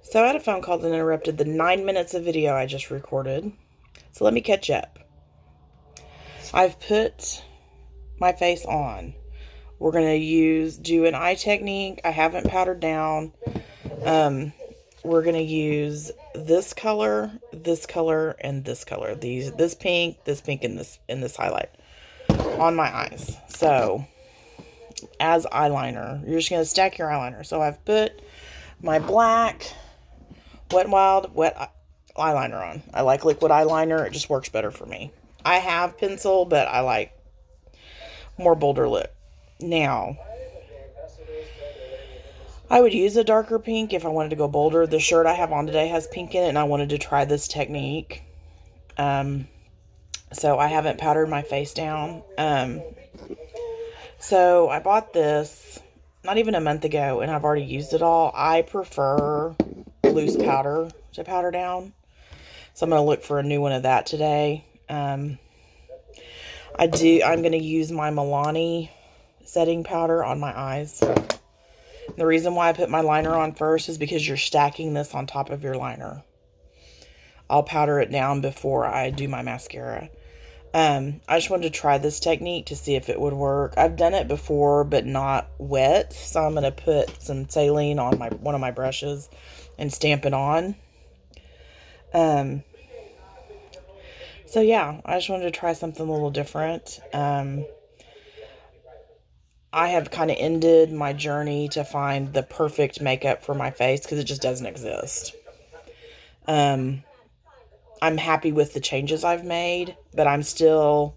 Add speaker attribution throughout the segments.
Speaker 1: So I had a phone call that interrupted the 9 minutes of video I just recorded. So let me catch up. I've put my face on. We're going to do an eye technique. I haven't powdered down. We're going to use this color, and this color. This pink, and this highlight on my eyes. So as eyeliner, you're just going to stack your eyeliner. So I've put my black Wet n Wild wet eyeliner on. I like liquid eyeliner. It just works better for me. I have pencil, but I like more bolder lip. Now, I would use a darker pink if I wanted to go bolder. The shirt I have on today has pink in it, and I wanted to try this technique. So I haven't powdered my face down. So I bought this not even a month ago, and I've already used it all. I prefer loose powder to powder down. So I'm going to look for a new one of that today. I'm going to use my Milani setting powder on my eyes. The reason why I put my liner on first is because you're stacking this on top of your liner. I'll powder it down before I do my mascara. I just wanted to try this technique to see if it would work. I've done it before, but not wet. So I'm going to put some saline on one of my brushes and stamp it on. So yeah, I just wanted to try something a little different. I have kind of ended my journey to find the perfect makeup for my face because it just doesn't exist. I'm happy with the changes I've made, but I'm still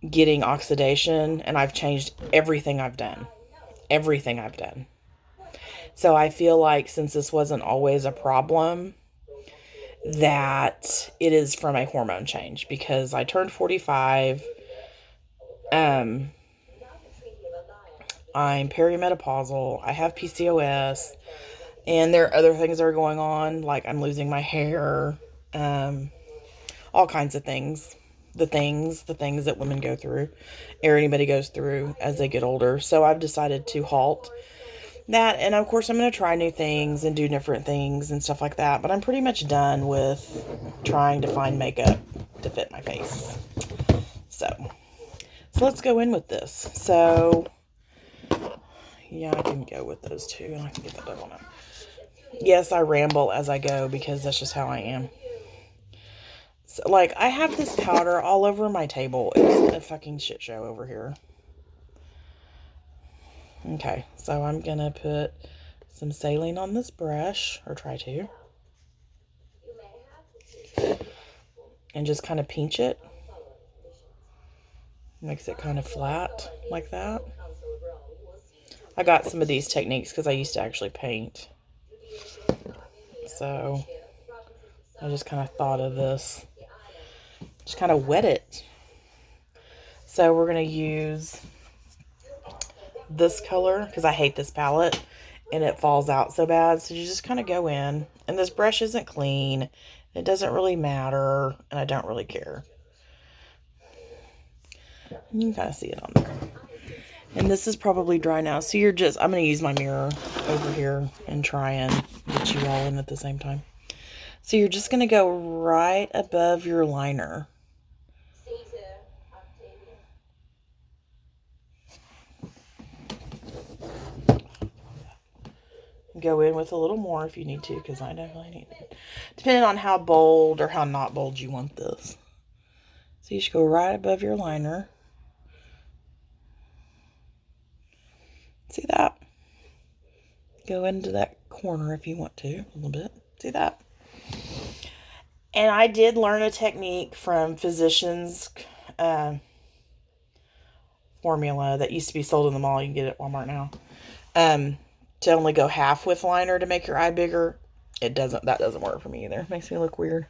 Speaker 1: getting oxidation, and I've changed everything I've done. Everything I've done. So I feel like since this wasn't always a problem, that it is from a hormone change, because I turned 45. I'm perimenopausal. I have PCOS, and there are other things that are going on, like I'm losing my hair, all kinds of things. The things that women go through, or anybody goes through as they get older. So I've decided to halt that, and of course I'm going to try new things and do different things and stuff like that, but I'm pretty much done with trying to find makeup to fit my face. So let's go in with this. So yeah, I can go with those two, and I can get that double now. Yes, I ramble as I go because that's just how I am. So, like, I have this powder all over my table. It's a fucking shit show over here. Okay, so I'm going to put some saline on this brush, or try to. And just kind of pinch it. Makes it kind of flat, like that. I got some of these techniques because I used to actually paint. So, I just kind of thought of this. Just kind of wet it. So we're going to use this color because I hate this palette and it falls out so bad. So you just kind of go in, and this brush isn't clean. It doesn't really matter, and I don't really care. And you can kind of see it on there. And this is probably dry now. So I'm going to use my mirror over here and try and get you all in at the same time. So you're just going to go right above your liner. Go in with a little more if you need to, because I definitely need it. Depending on how bold or how not bold you want this. So you should go right above your liner. See that? Go into that corner if you want to, a little bit. See that? And I did learn a technique from Physicians formula that used to be sold in the mall. You can get it at Walmart now. To only go half with liner to make your eye bigger. That doesn't work for me either. It makes me look weird.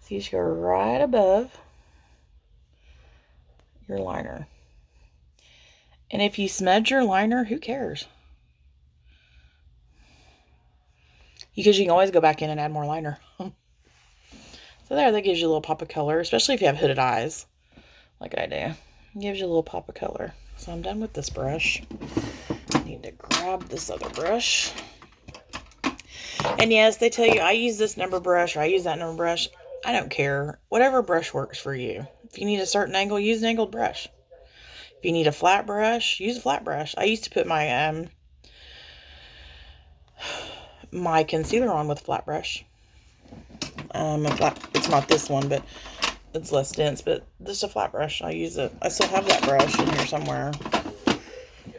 Speaker 1: So you should go right above your liner. And if you smudge your liner, who cares? Because you can always go back in and add more liner. So there, that gives you a little pop of color, especially if you have hooded eyes, like I do. Gives you a little pop of color. So I'm done with this brush. I need to grab this other brush. And yes, they tell you I use this number brush or I use that number brush. I don't care. Whatever brush works for you. If you need a certain angle, use an angled brush. If you need a flat brush, use a flat brush. I used to put my my concealer on with a flat brush. It's not this one, but it's less dense, but just a flat brush. I use it. I still have that brush in here somewhere.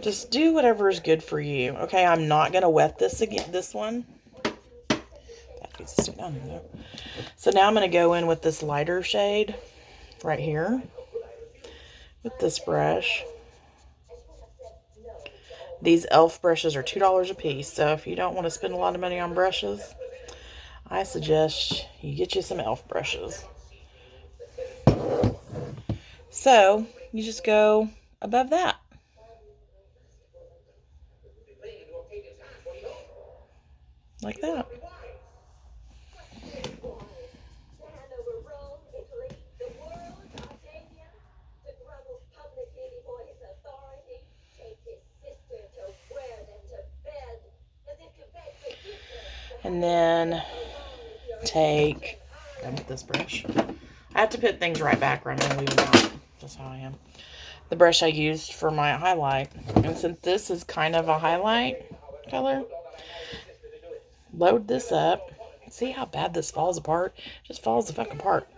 Speaker 1: Just do whatever is good for you. Okay, I'm not going to wet this again. This one. That needs to stay down here though. So now I'm going to go in with this lighter shade right here with this brush. These e.l.f. brushes are $2 a piece. So if you don't want to spend a lot of money on brushes, I suggest you get you some e.l.f. brushes. So you just go above that. Like that. And then take, done with this brush. I have to put things right back or I'm going to leave them out. That's how I am. The brush I used for my highlight. And since this is kind of a highlight color, load this up. See how bad this falls apart? It just falls the fuck apart.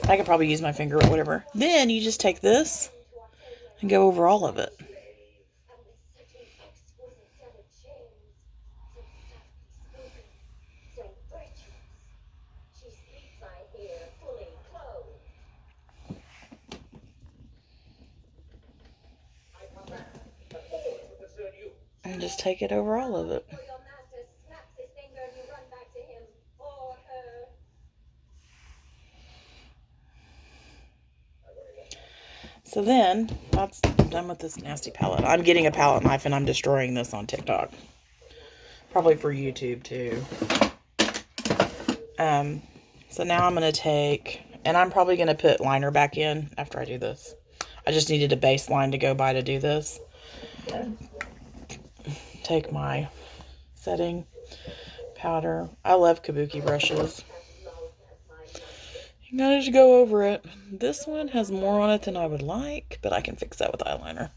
Speaker 1: I could probably use my finger or whatever. Then you just take this and go over all of it. And just take it over all of it. So then, that's done with this nasty palette. I'm getting a palette knife and I'm destroying this on TikTok. Probably for YouTube too. So now I'm going to take, and I'm probably going to put liner back in after I do this. I just needed a baseline to go by to do this. Take my setting powder. I love kabuki brushes. You gotta just go over it. This one has more on it than I would like, but I can fix that with eyeliner.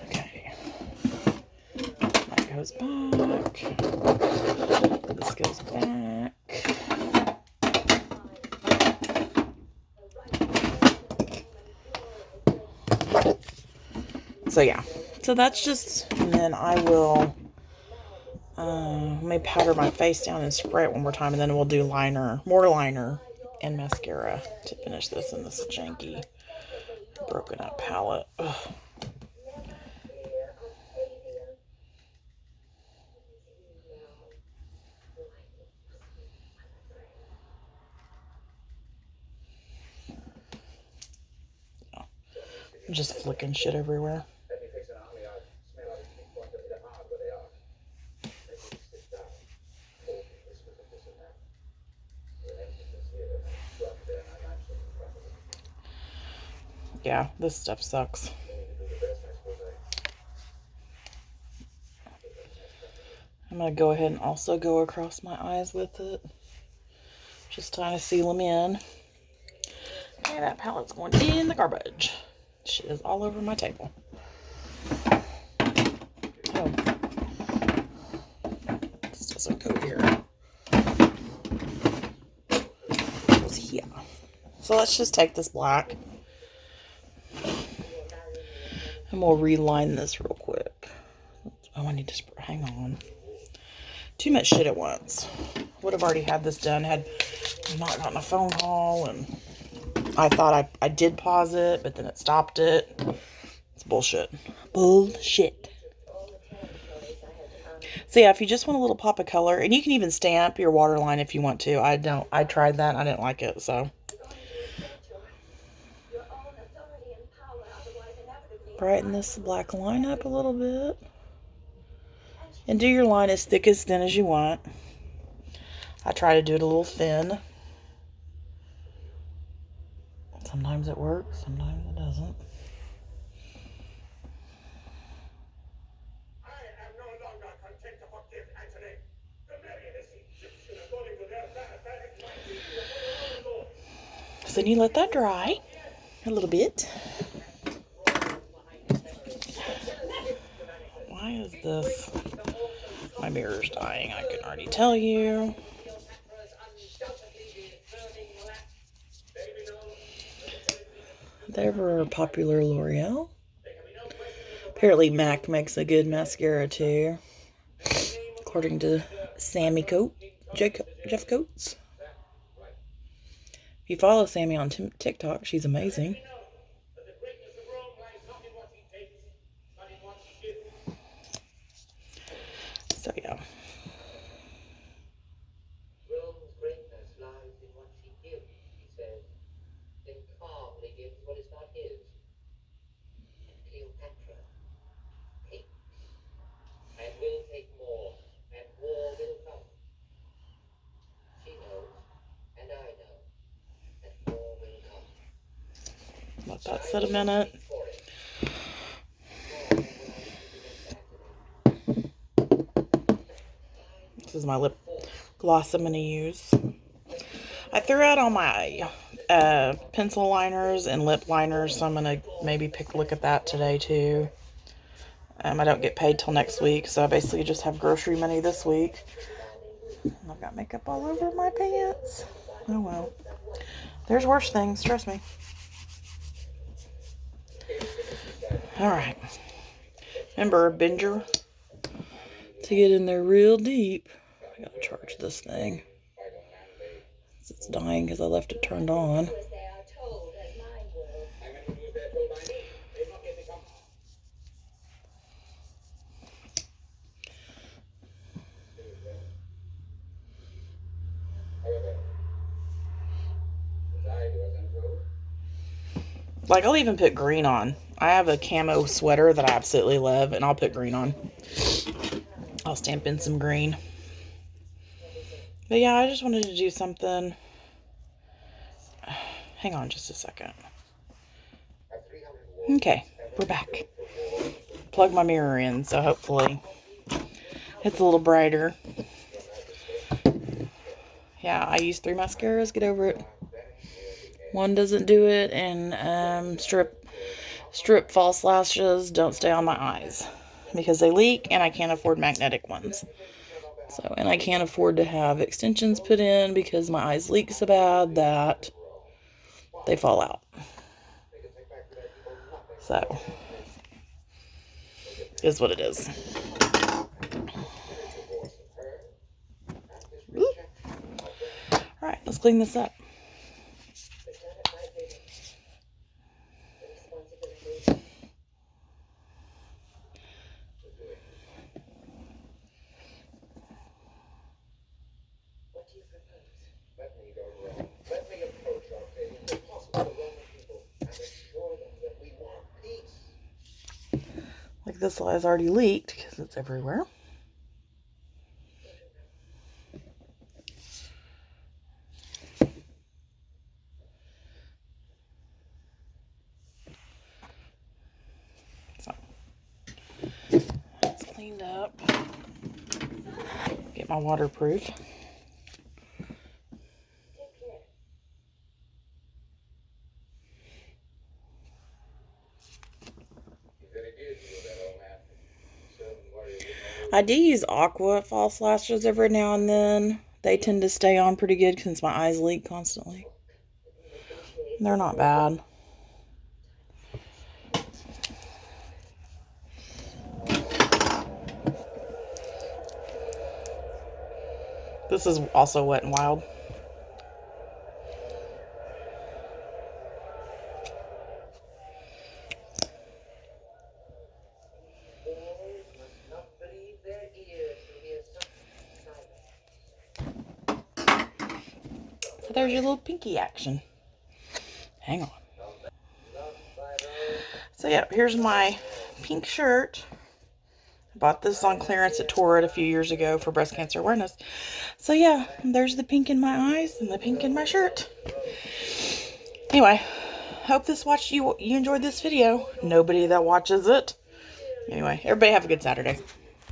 Speaker 1: Okay. That goes back. This goes back. So yeah, so that's just, and then I will maybe powder my face down and spray it one more time, and then we'll do liner, more liner and mascara to finish this in this janky, broken up palette. Ugh. I'm just flicking shit everywhere. Yeah, this stuff sucks. I'm going to go ahead and also go across my eyes with it. Just trying to seal them in. Okay, that palette's going in the garbage. Shit is all over my table. Oh. This doesn't go here. It goes here. So let's just take this black. And we'll reline this real quick. Oh, I need to hang on. Too much shit at once. Would have already had this done had not gotten a phone call, and I thought I did pause it, but then it stopped it. It's bullshit. Bullshit. So yeah, if you just want a little pop of color, and you can even stamp your waterline if you want to. I tried that and I didn't like it, so. Brighten this black line up a little bit. And do your line as thick as thin as you want. I try to do it a little thin. Sometimes it works, sometimes it doesn't. So then you let that dry a little bit. Why is this? My mirror's dying, I can already tell you. They were popular L'Oreal. Apparently MAC makes a good mascara too, according to Sammy Jeff Coates. If you follow Sammy on TikTok, she's amazing. So yeah. Let that sit a minute. This is my lip gloss I'm going to use. I threw out all my pencil liners and lip liners, so I'm going to maybe take a look at that today too. I don't get paid till next week, so I basically just have grocery money this week. And I've got makeup all over my pants. Oh well. There's worse things, trust me. Alright. Remember, Binger, to get in there real deep. I gotta charge this thing. It's dying because I left it turned on. Like, I'll even put green on. I have a camo sweater that I absolutely love, and I'll put green on. I'll stamp in some green. But yeah, I just wanted to do something. Hang on just a second. Okay, we're back. Plug my mirror in, so hopefully it's a little brighter. Yeah, I use 3 mascaras. Get over it. One doesn't do it, and strip false lashes don't stay on my eyes because they leak, and I can't afford magnetic ones. So, and I can't afford to have extensions put in because my eyes leak so bad that they fall out. So, is what it is. Alright, let's clean this up. Like this has already leaked because it's everywhere. So it's cleaned up. Get my waterproof. I do use Aqua false lashes every now and then. They tend to stay on pretty good since my eyes leak constantly. They're not bad. This is also Wet n Wild. So there's your little pinky action. Hang on. So yeah, here's my pink shirt. Bought this on clearance at Torrid a few years ago for breast cancer awareness. So yeah, there's the pink in my eyes and the pink in my shirt. Anyway, hope you enjoyed this video. Nobody that watches it. Anyway, everybody have a good Saturday.